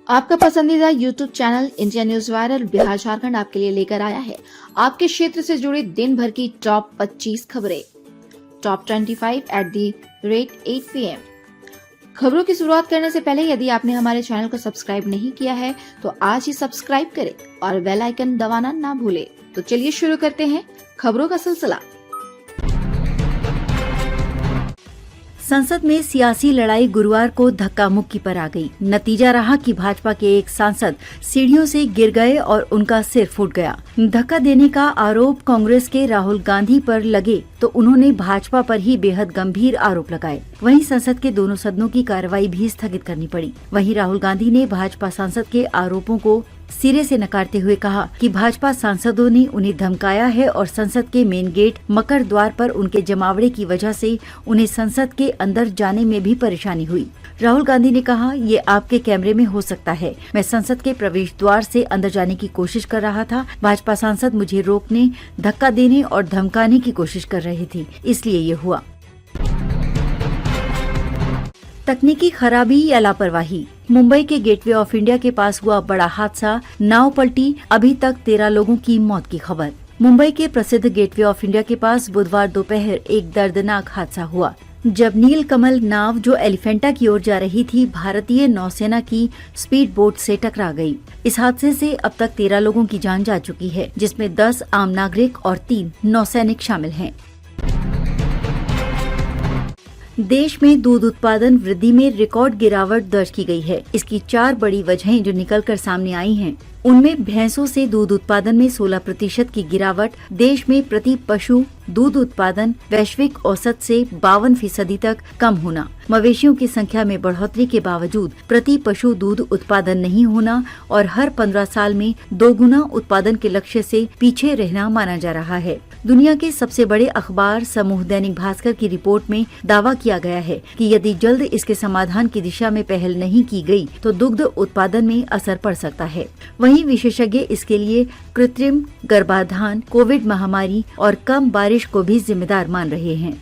आपका पसंदीदा YouTube channel India news viral Bihar Jharkhand आपके लिए लेकर आया है आपके क्षेत्र से जुड़ी दिन भर की टॉप 25 खबरें। Top 25 at the rate 8 PM। खबरों की शुरुआत करने से पहले यदि आपने हमारे चैनल को सब्सक्राइब नहीं किया है तो आज ही सब्सक्राइब करें और बेल आइकन दबाना ना भूलें। तो चलिए शुरू करते हैं खबरों का सिलसिला। संसद में सियासी लड़ाई गुरुवार को धक्का मुक्की पर आ गई। नतीजा रहा कि भाजपा के एक सांसद सीढ़ियों से गिर गए और उनका सिर फूट गया। धक्का देने का आरोप कांग्रेस के राहुल गांधी पर लगे तो उन्होंने भाजपा पर ही बेहद गंभीर आरोप लगाए। वहीं संसद के दोनों सदनों की कार्रवाई भी स्थगित करनी पड़ी। वहीं राहुल गांधी ने भाजपा सांसद के आरोपों को सिरे से नकारते हुए कहा कि भाजपा सांसदों ने उन्हें धमकाया है और संसद के मेन गेट मकर द्वार पर उनके जमावड़े की वजह से उन्हें संसद के अंदर जाने में भी परेशानी हुई। राहुल गांधी ने कहा, ये आपके कैमरे में हो सकता है। मैं संसद के प्रवेश द्वार से अंदर जाने की कोशिश कर रहा था। भाजपा सांसद मुझे रोकने, धक्का देने और धमकाने की कोशिश कर रही थी, इसलिए ये हुआ। तकनीकी खराबी या लापरवाही। मुंबई के गेटवे ऑफ इंडिया के पास हुआ बड़ा हादसा, नाव पलटी, अभी तक 13 लोगों की मौत की खबर। मुंबई के प्रसिद्ध गेटवे ऑफ इंडिया के पास बुधवार दोपहर एक दर्दनाक हादसा हुआ जब नील कमल नाव जो एलिफेंटा की ओर जा रही थी भारतीय नौसेना की स्पीड बोट से टकरा गई। इस हादसे से अब तक 13 लोगों की जान जा चुकी है, जिसमें 10 आम नागरिक और 3 नौसैनिक शामिल हैं। देश में दूध उत्पादन वृद्धि में रिकॉर्ड गिरावट दर्ज की गई है। इसकी 4 बड़ी वजहें जो निकलकर सामने आई हैं, उनमें भैंसों से दूध उत्पादन में 16% की गिरावट, देश में प्रति पशु दूध उत्पादन वैश्विक औसत से 52% तक कम होना, मवेशियों की संख्या में बढ़ोतरी के बावजूद प्रति पशु दूध उत्पादन नहीं होना और हर 15 साल में 2 गुना उत्पादन के लक्ष्य से पीछे रहना माना जा रहा है। दुनिया के सबसे बड़े अखबार समूह दैनिक भास्कर की रिपोर्ट में दावा किया गया है कि यदि जल्द इसके समाधान की दिशा में पहल नहीं की गई तो दुग्ध उत्पादन में असर पड़ सकता है। वहीं विशेषज्ञ इसके लिए कृत्रिम गर्भाधान, कोविड महामारी और कम बारिश को भी जिम्मेदार मान रहे हैं।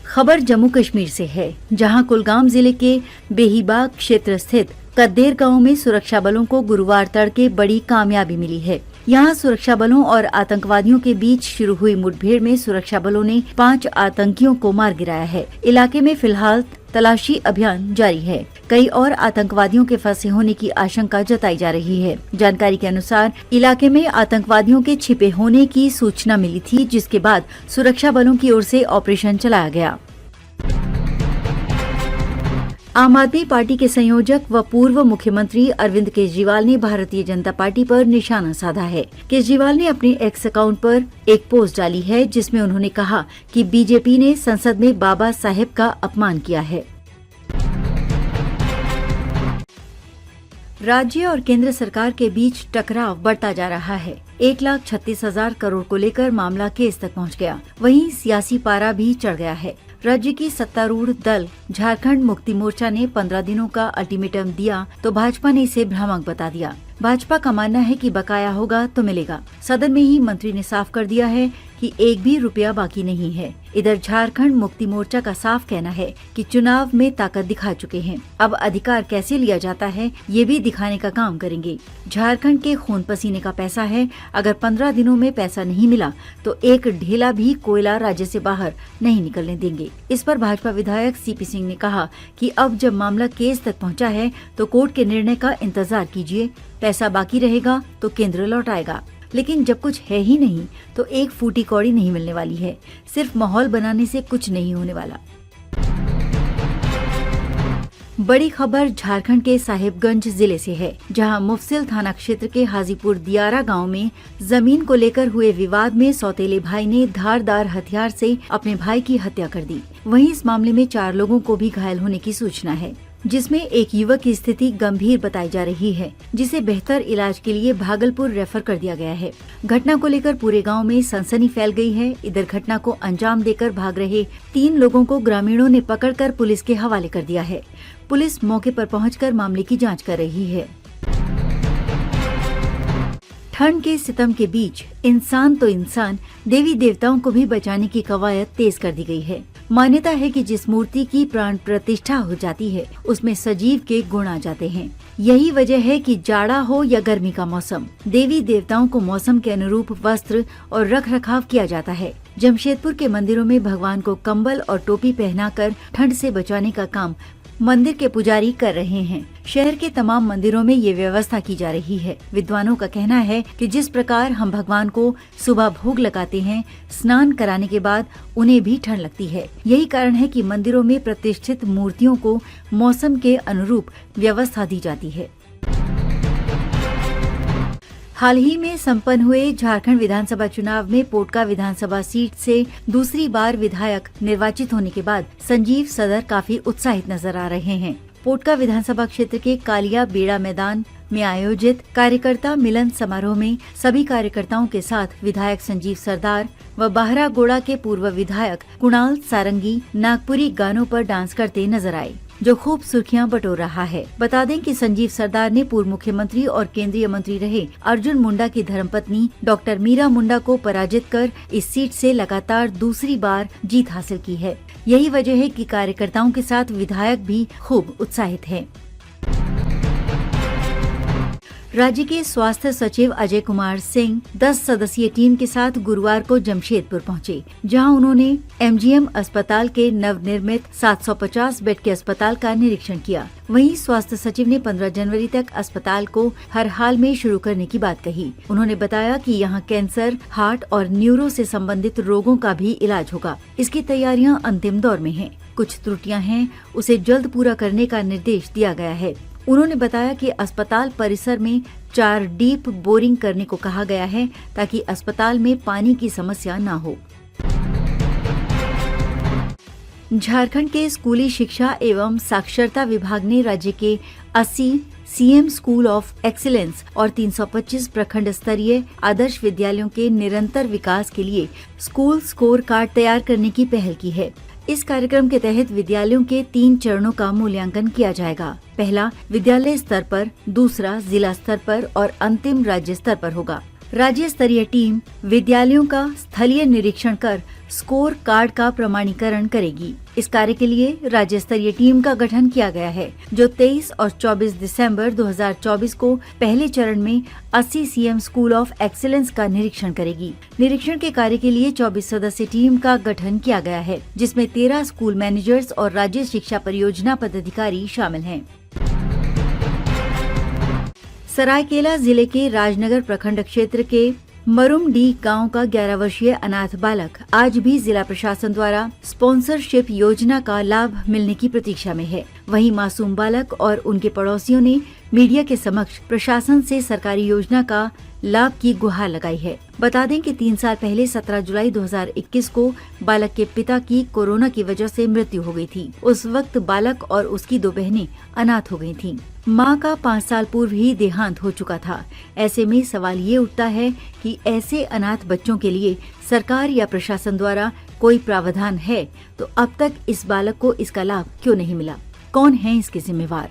खबर जम्मू कश्मीर से है, जहां कुलगाम जिले के बेहीबाग क्षेत्र स्थित कद्देर गांव में सुरक्षा बलों को गुरुवार तड़के बड़ी कामयाबी मिली है। यहां सुरक्षा बलों और आतंकवादियों के बीच शुरू हुई मुठभेड़ में सुरक्षा बलों ने 5 आतंकियों को मार गिराया है। इलाके में फिलहाल तलाशी अभियान जारी है। कई और आतंकवादियों के फंसे होने की आशंका जताई जा रही है। जानकारी के अनुसार इलाके में आतंकवादियों के छिपे होने की सूचना मिली थी, जिसके बाद सुरक्षा बलों की ओर से ऑपरेशन चलाया गया। आम आदमी पार्टी के संयोजक व पूर्व मुख्यमंत्री अरविंद केजरीवाल ने भारतीय जनता पार्टी पर निशाना साधा है। केजरीवाल ने अपने एक्स अकाउंट पर एक पोस्ट डाली है, जिसमें उन्होंने कहा कि बीजेपी ने संसद में बाबा साहेब का अपमान किया है। राज्य और केंद्र सरकार के बीच टकराव बढ़ता जा रहा है। 1,36,000 करोड़ को लेकर मामला केस तक पहुंच गया। वहीं सियासी पारा भी चढ़ गया है। राज्य की सत्तारूढ़ दल झारखंड मुक्ति मोर्चा ने 15 दिनों का अल्टीमेटम दिया तो भाजपा ने इसे भ्रामक बता दिया। भाजपा का मानना है कि बकाया होगा तो मिलेगा। सदन में ही मंत्री ने साफ कर दिया है कि एक भी रुपया बाकी नहीं है। इधर झारखंड मुक्ति मोर्चा का साफ कहना है कि चुनाव में ताकत दिखा चुके हैं, अब अधिकार कैसे लिया जाता है ये भी दिखाने का काम करेंगे। झारखंड के खून पसीने का पैसा है, अगर 15 दिनों में पैसा नहीं मिला तो एक ढेला भी कोयला राज्य से बाहर नहीं निकलने देंगे। इस पर भाजपा विधायक सीपी सिंह ने कहा कि अब जब मामला केस तक पहुंचा है तो कोर्ट के निर्णय का इंतजार कीजिए। पैसा बाकी रहेगा तो केंद्र लौटाएगा, लेकिन जब कुछ है ही नहीं तो एक फूटी कौड़ी नहीं मिलने वाली है। सिर्फ माहौल बनाने से कुछ नहीं होने वाला। बड़ी खबर झारखंड के साहिबगंज जिले से है, जहां मुफसिल थाना क्षेत्र के हाजीपुर दियारा गांव में जमीन को लेकर हुए विवाद में सौतेले भाई ने धारदार हथियार से अपने भाई की हत्या कर दी। वहीं इस मामले में 4 लोगों को भी घायल होने की सूचना है, जिसमें एक युवक की स्थिति गंभीर बताई जा रही है, जिसे बेहतर इलाज के लिए भागलपुर रेफर कर दिया गया है। घटना को लेकर पूरे गांव में सनसनी फैल गई है। इधर घटना को अंजाम देकर भाग रहे 3 लोगों को ग्रामीणों ने पकड़कर पुलिस के हवाले कर दिया है। पुलिस मौके पर पहुंचकर मामले की जांच कर रही है। ठंड के सितम के बीच इंसान तो इंसान, देवी देवताओं को भी बचाने की कवायद तेज कर दी गई है। मान्यता है कि जिस मूर्ति की प्राण प्रतिष्ठा हो जाती है उसमें सजीव के गुण आ जाते हैं। यही वजह है कि जाड़ा हो या गर्मी का मौसम, देवी देवताओं को मौसम के अनुरूप वस्त्र और रख रखाव किया जाता है। जमशेदपुर के मंदिरों में भगवान को कंबल और टोपी पहनाकर ठंड से बचाने का काम मंदिर के पुजारी कर रहे हैं। शहर के तमाम मंदिरों में ये व्यवस्था की जा रही है। विद्वानों का कहना है कि जिस प्रकार हम भगवान को सुबह भोग लगाते हैं, स्नान कराने के बाद उन्हें भी ठंड लगती है। यही कारण है कि मंदिरों में प्रतिष्ठित मूर्तियों को मौसम के अनुरूप व्यवस्था दी जाती है। हाल ही में संपन्न हुए झारखंड विधानसभा चुनाव में पोटका विधानसभा सीट से दूसरी बार विधायक निर्वाचित होने के बाद संजीव सदर काफी उत्साहित नजर आ रहे हैं। पोटका विधानसभा क्षेत्र के कालिया बेड़ा मैदान में आयोजित कार्यकर्ता मिलन समारोह में सभी कार्यकर्ताओं के साथ विधायक संजीव सरदार व बाहरागोड़ा के पूर्व विधायक कुणाल सारंगी नागपुरी गानों पर डांस करते नजर आए, जो खूब सुर्खियां बटोर रहा है। बता दें कि संजीव सरदार ने पूर्व मुख्यमंत्री और केंद्रीय मंत्री रहे अर्जुन मुंडा की धर्मपत्नी डॉक्टर मीरा मुंडा को पराजित कर इस सीट से लगातार दूसरी बार जीत हासिल की है। यही वजह है कि कार्यकर्ताओं के साथ विधायक भी खूब उत्साहित हैं। राज्य के स्वास्थ्य सचिव अजय कुमार सिंह 10 सदस्यीय टीम के साथ गुरुवार को जमशेदपुर पहुंचे, जहां उन्होंने एमजीएम अस्पताल के नवनिर्मित 750 बेड के अस्पताल का निरीक्षण किया। वहीं स्वास्थ्य सचिव ने 15 जनवरी तक अस्पताल को हर हाल में शुरू करने की बात कही। उन्होंने बताया कि यहां कैंसर, हार्ट और न्यूरो से संबंधित रोगों का भी इलाज होगा। इसकी तैयारियां अंतिम दौर में हैं। कुछ त्रुटियां हैं, उसे जल्द पूरा करने का निर्देश दिया गया है। उन्होंने बताया कि अस्पताल परिसर में 4 डीप बोरिंग करने को कहा गया है ताकि अस्पताल में पानी की समस्या न हो। झारखंड के स्कूली शिक्षा एवं साक्षरता विभाग ने राज्य के 80 सीएम स्कूल ऑफ एक्सीलेंस और 325 प्रखंड स्तरीय आदर्श विद्यालयों के निरंतर विकास के लिए स्कूल स्कोर कार्ड तैयार करने की पहल की है। इस कार्यक्रम के तहत विद्यालयों के 3 चरणों का मूल्यांकन किया जाएगा। पहला विद्यालय स्तर पर, दूसरा जिला स्तर पर और अंतिम राज्य स्तर पर होगा। राज्य स्तरीय टीम विद्यालयों का स्थलीय निरीक्षण कर स्कोर कार्ड का प्रमाणीकरण करेगी। इस कार्य के लिए राज्य स्तरीय टीम का गठन किया गया है, जो 23 और 24 दिसंबर 2024 को पहले चरण में 80 सीएम स्कूल ऑफ एक्सीलेंस का निरीक्षण करेगी। निरीक्षण के कार्य के लिए 24 सदस्यीय टीम का गठन किया गया है, जिसमें 13 स्कूल मैनेजर्स और राज्य शिक्षा परियोजना पदाधिकारी शामिल हैं। सरायकेला जिले के राजनगर प्रखंड क्षेत्र के मरुमडी गांव का 11 वर्षीय अनाथ बालक आज भी जिला प्रशासन द्वारा स्पॉन्सरशिप योजना का लाभ मिलने की प्रतीक्षा में है। वहीं मासूम बालक और उनके पड़ोसियों ने मीडिया के समक्ष प्रशासन से सरकारी योजना का लाभ की गुहार लगाई है। बता दें कि 3 साल पहले 17 जुलाई 2021 को बालक के पिता की कोरोना की वजह से मृत्यु हो गई थी। उस वक्त बालक और उसकी 2 बहनें अनाथ हो गई थीं। मां का 5 साल पूर्व ही देहांत हो चुका था। ऐसे में सवाल ये उठता है कि ऐसे अनाथ बच्चों के लिए सरकार या प्रशासन द्वारा कोई प्रावधान है तो अब तक इस बालक को इसका लाभ क्यों नहीं मिला? कौन है इसके जिम्मेवार?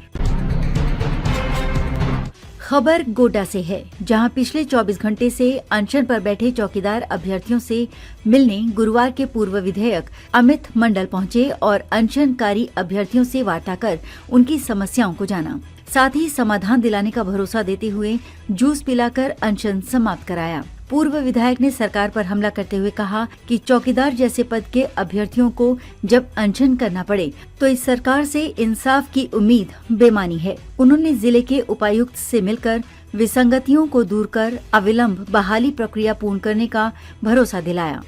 खबर गोड्डा से है, जहां पिछले 24 घंटे से अनशन पर बैठे चौकीदार अभ्यर्थियों से मिलने गुरुवार के पूर्व विधायक अमित मंडल पहुंचे और अनशनकारी अभ्यर्थियों से वार्ता कर उनकी समस्याओं को जाना। साथ ही समाधान दिलाने का भरोसा देते हुए जूस पिलाकर अनशन समाप्त कराया। पूर्व विधायक ने सरकार पर हमला करते हुए कहा कि चौकीदार जैसे पद के अभ्यर्थियों को जब अनशन करना पड़े तो इस सरकार से इंसाफ की उम्मीद बेमानी है। उन्होंने जिले के उपायुक्त से मिलकर विसंगतियों को दूर कर अविलंब बहाली प्रक्रिया पूर्ण करने का भरोसा दिलाया।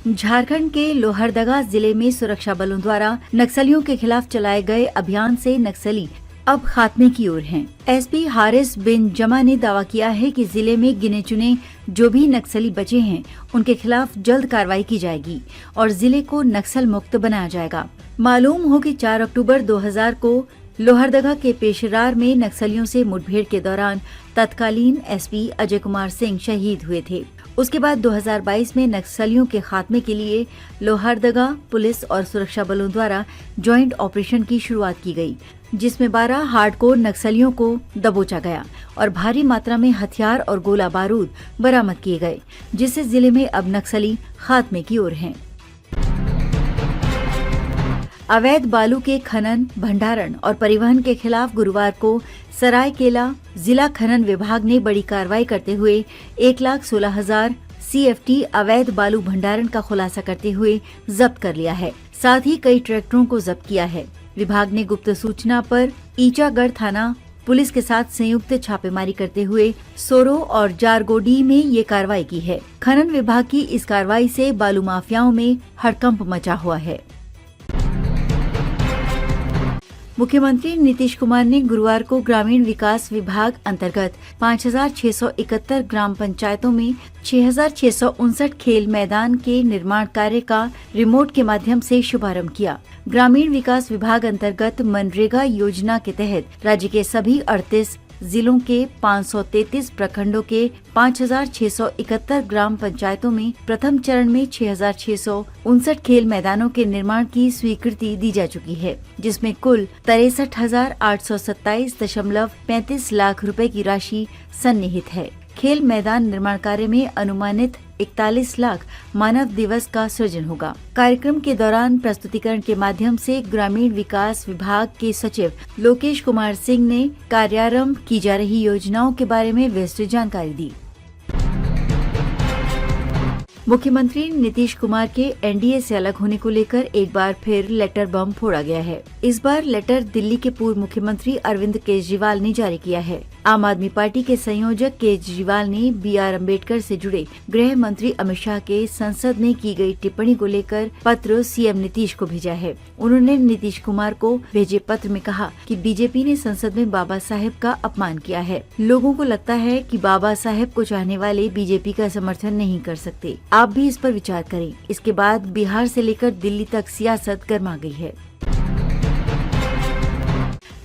झारखंड के लोहरदगा जिले में सुरक्षा बलों द्वारा नक्सलियों के खिलाफ चलाए गए अभियान से नक्सली अब खात्मे की ओर हैं। एसपी हारिस बिन जमा ने दावा किया है कि जिले में गिने चुने जो भी नक्सली बचे हैं उनके खिलाफ जल्द कार्रवाई की जाएगी और जिले को नक्सल मुक्त बनाया जाएगा। मालूम हो कि 4 अक्टूबर 2000 को लोहरदगा के पेशरार में नक्सलियों से मुठभेड़ के दौरान तत्कालीन एसपी अजय कुमार सिंह शहीद हुए थे। उसके बाद 2022 में नक्सलियों के खात्मे के लिए लोहरदगा पुलिस और सुरक्षा बलों द्वारा ज्वाइंट ऑपरेशन की शुरुआत की गई। जिसमें 12 हार्डकोर नक्सलियों को दबोचा गया और भारी मात्रा में हथियार और गोला बारूद बरामद किए गए, जिससे जिले में अब नक्सली खात्मे की ओर हैं। अवैध बालू के खनन, भंडारण और परिवहन के खिलाफ गुरुवार को सरायकेला जिला खनन विभाग ने बड़ी कार्रवाई करते हुए 1,16,000 CFT अवैध बालू भंडारण का खुलासा करते हुए जब्त कर लिया है। साथ ही कई ट्रैक्टरों को जब्त किया है। विभाग ने गुप्त सूचना पर ईचागढ़ थाना पुलिस के साथ संयुक्त छापेमारी करते हुए सोरो और जारगोडी में ये कार्रवाई की है। खनन विभाग की इस कार्रवाई से बालू माफियाओं में हड़कंप मचा हुआ है। मुख्यमंत्री नीतीश कुमार ने गुरुवार को ग्रामीण विकास विभाग अंतर्गत 5,671 ग्राम पंचायतों में 6,659 खेल मैदान के निर्माण कार्य का रिमोट के माध्यम से शुभारंभ किया। ग्रामीण विकास विभाग अंतर्गत मनरेगा योजना के तहत राज्य के सभी 38 जिलों के 533 प्रखंडों के 5,671 ग्राम पंचायतों में प्रथम चरण में 6,659 खेल मैदानों के निर्माण की स्वीकृति दी जा चुकी है, जिसमें कुल 63,827.35 लाख रुपए की राशि सन्निहित है। खेल मैदान निर्माण कार्य में अनुमानित 41 लाख मानव दिवस का सृजन होगा। कार्यक्रम के दौरान प्रस्तुतिकरण के माध्यम से ग्रामीण विकास विभाग के सचिव लोकेश कुमार सिंह ने कार्यारंभ की जा रही योजनाओं के बारे में विस्तृत जानकारी दी। मुख्यमंत्री नीतीश कुमार के एनडीए से अलग होने को लेकर एक बार फिर लेटर बम फोड़ा गया है। इस बार लेटर दिल्ली के पूर्व मुख्यमंत्री अरविंद केजरीवाल ने जारी किया है। आम आदमी पार्टी के संयोजक केजरीवाल ने BR अम्बेडकर से जुड़े गृह मंत्री अमित शाह के संसद में की गई टिप्पणी को लेकर पत्र सीएम नीतीश को भेजा है। उन्होंने नीतीश कुमार को भेजे पत्र में कहा कि बीजेपी ने संसद में बाबा साहेब का अपमान किया है। लोगों को लगता है कि बाबा साहेब को चाहने वाले बीजेपी का समर्थन नहीं कर सकते। आप भी इस पर विचार करें। इसके बाद बिहार से लेकर दिल्ली तक सियासत गर्मा गई है।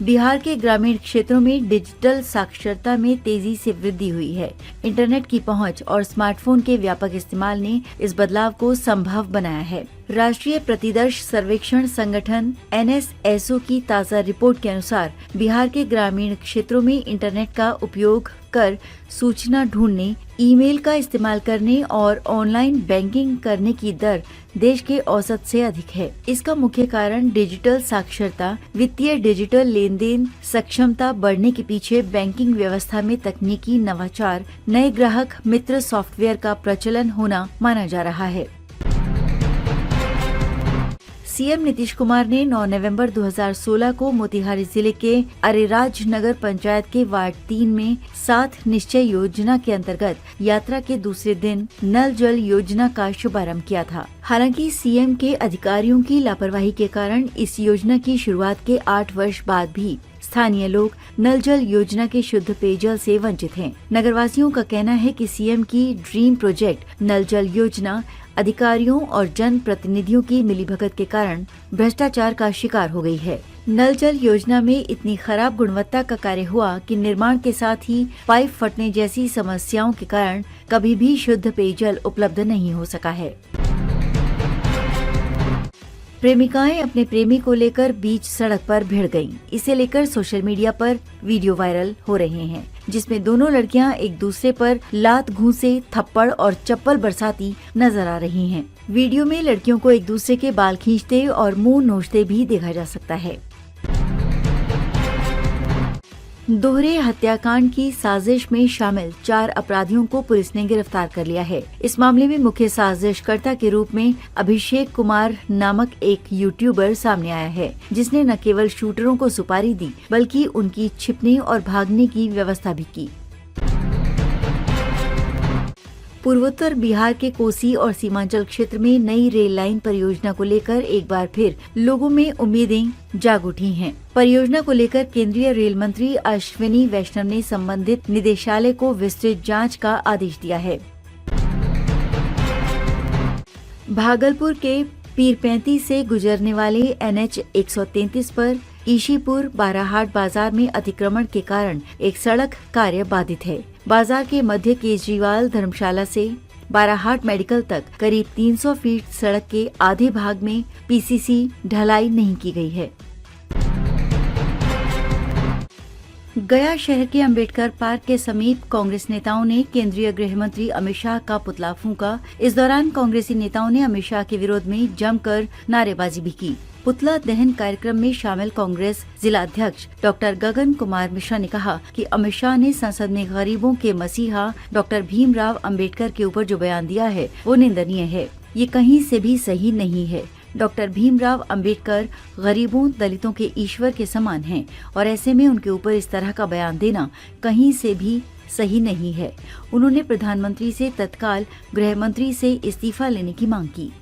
बिहार के ग्रामीण क्षेत्रों में डिजिटल साक्षरता में तेजी से वृद्धि हुई है। इंटरनेट की पहुंच और स्मार्टफोन के व्यापक इस्तेमाल ने इस बदलाव को संभव बनाया है। राष्ट्रीय प्रतिदर्श सर्वेक्षण संगठन NSSO की ताज़ा रिपोर्ट के अनुसार बिहार के ग्रामीण क्षेत्रों में इंटरनेट का उपयोग कर सूचना ढूंढने, ईमेल का इस्तेमाल करने और ऑनलाइन बैंकिंग करने की दर देश के औसत से अधिक है। इसका मुख्य कारण डिजिटल साक्षरता, वित्तीय डिजिटल लेन देन सक्षमता बढ़ने के पीछे बैंकिंग व्यवस्था में तकनीकी नवाचार, नए ग्राहक मित्र सॉफ्टवेयर का प्रचलन होना माना जा रहा है। सीएम नीतीश कुमार ने 9 नवंबर 2016 को मोतिहारी जिले के अरेराज नगर पंचायत के वार्ड 3 में 7 निश्चय योजना के अंतर्गत यात्रा के दूसरे दिन नल जल योजना का शुभारंभ किया था। हालांकि सीएम के अधिकारियों की लापरवाही के कारण इस योजना की शुरुआत के 8 वर्ष बाद भी स्थानीय लोग नल जल योजना के शुद्ध पेयजल से वंचित हैं। नगरवासियों का कहना है कि सीएम की ड्रीम प्रोजेक्ट नल जल योजना अधिकारियों और जन प्रतिनिधियों की मिलीभगत के कारण भ्रष्टाचार का शिकार हो गई है। नल जल योजना में इतनी खराब गुणवत्ता का कार्य हुआ कि निर्माण के साथ ही पाइप फटने जैसी समस्याओं के कारण कभी भी शुद्ध पेयजल उपलब्ध नहीं हो सका है। प्रेमिकाएं अपने प्रेमी को लेकर बीच सड़क पर भिड़ गईं। इसे लेकर सोशल मीडिया पर वीडियो वायरल हो रहे हैं, जिसमें दोनों लड़कियां एक दूसरे पर लात, घूंसे, थप्पड़ और चप्पल बरसाती नजर आ रही हैं। वीडियो में लड़कियों को एक दूसरे के बाल खींचते और मुंह नोचते भी देखा जा सकता है। दोहरे हत्याकांड की साजिश में शामिल 4 अपराधियों को पुलिस ने गिरफ्तार कर लिया है। इस मामले में मुख्य साजिशकर्ता के रूप में अभिषेक कुमार नामक एक यूट्यूबर सामने आया है, जिसने न केवल शूटरों को सुपारी दी बल्कि उनकी छिपने और भागने की व्यवस्था भी की। पूर्वोत्तर बिहार के कोसी और सीमांचल क्षेत्र में नई रेल लाइन परियोजना को लेकर एक बार फिर लोगों में उम्मीदें जाग उठी हैं। परियोजना को लेकर केंद्रीय रेल मंत्री अश्विनी वैष्णव ने संबंधित निदेशालय को विस्तृत जांच का आदेश दिया है। भागलपुर के पीरपैंती से गुजरने वाले NH 133 पर ईशीपुर बाराहाट बाजार में अतिक्रमण के कारण एक सड़क कार्य बाधित है। बाजार के मध्य केजरीवाल धर्मशाला से बाराहाट मेडिकल तक करीब 300 फीट सड़क के आधे भाग में PCC ढलाई नहीं की गई है। गया शहर के अंबेडकर पार्क के समीप कांग्रेस नेताओं ने केंद्रीय गृह मंत्री अमित शाह का पुतला फूंका। इस दौरान कांग्रेसी नेताओं ने अमित शाह के विरोध में जमकर नारेबाजी भी की। पुतला दहन कार्यक्रम में शामिल कांग्रेस जिला अध्यक्ष डॉक्टर गगन कुमार मिश्रा ने कहा कि अमित शाह ने संसद में गरीबों के मसीहा डॉक्टर भीमराव अंबेडकर के ऊपर जो बयान दिया है वो निंदनीय है। ये कहीं से भी सही नहीं है। डॉक्टर भीमराव अंबेडकर गरीबों दलितों के ईश्वर के समान हैं और ऐसे में उनके ऊपर इस तरह का बयान देना कहीं से भी सही नहीं है। उन्होंने प्रधानमंत्री से तत्काल गृह मंत्री से इस्तीफा लेने की मांग की।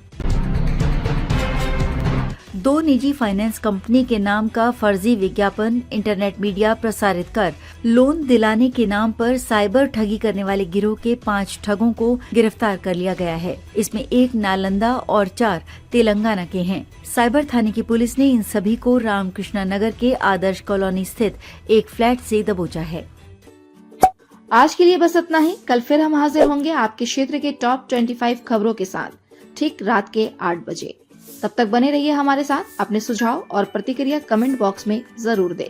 2 निजी फाइनेंस कंपनी के नाम का फर्जी विज्ञापन इंटरनेट मीडिया प्रसारित कर लोन दिलाने के नाम पर साइबर ठगी करने वाले गिरोह के 5 ठगों को गिरफ्तार कर लिया गया है। इसमें 1 नालंदा और 4 तेलंगाना के हैं। साइबर थाने की पुलिस ने इन सभी को रामकृष्णा नगर के आदर्श कॉलोनी स्थित एक फ्लैट से दबोचा है। आज के लिए बस इतना ही। कल फिर हम हाजिर होंगे आपके क्षेत्र के टॉप 25 खबरों के साथ ठीक रात के 8 बजे। तब तक बने रहिए हमारे साथ। अपने सुझाव और प्रतिक्रिया कमेंट बॉक्स में जरूर दें।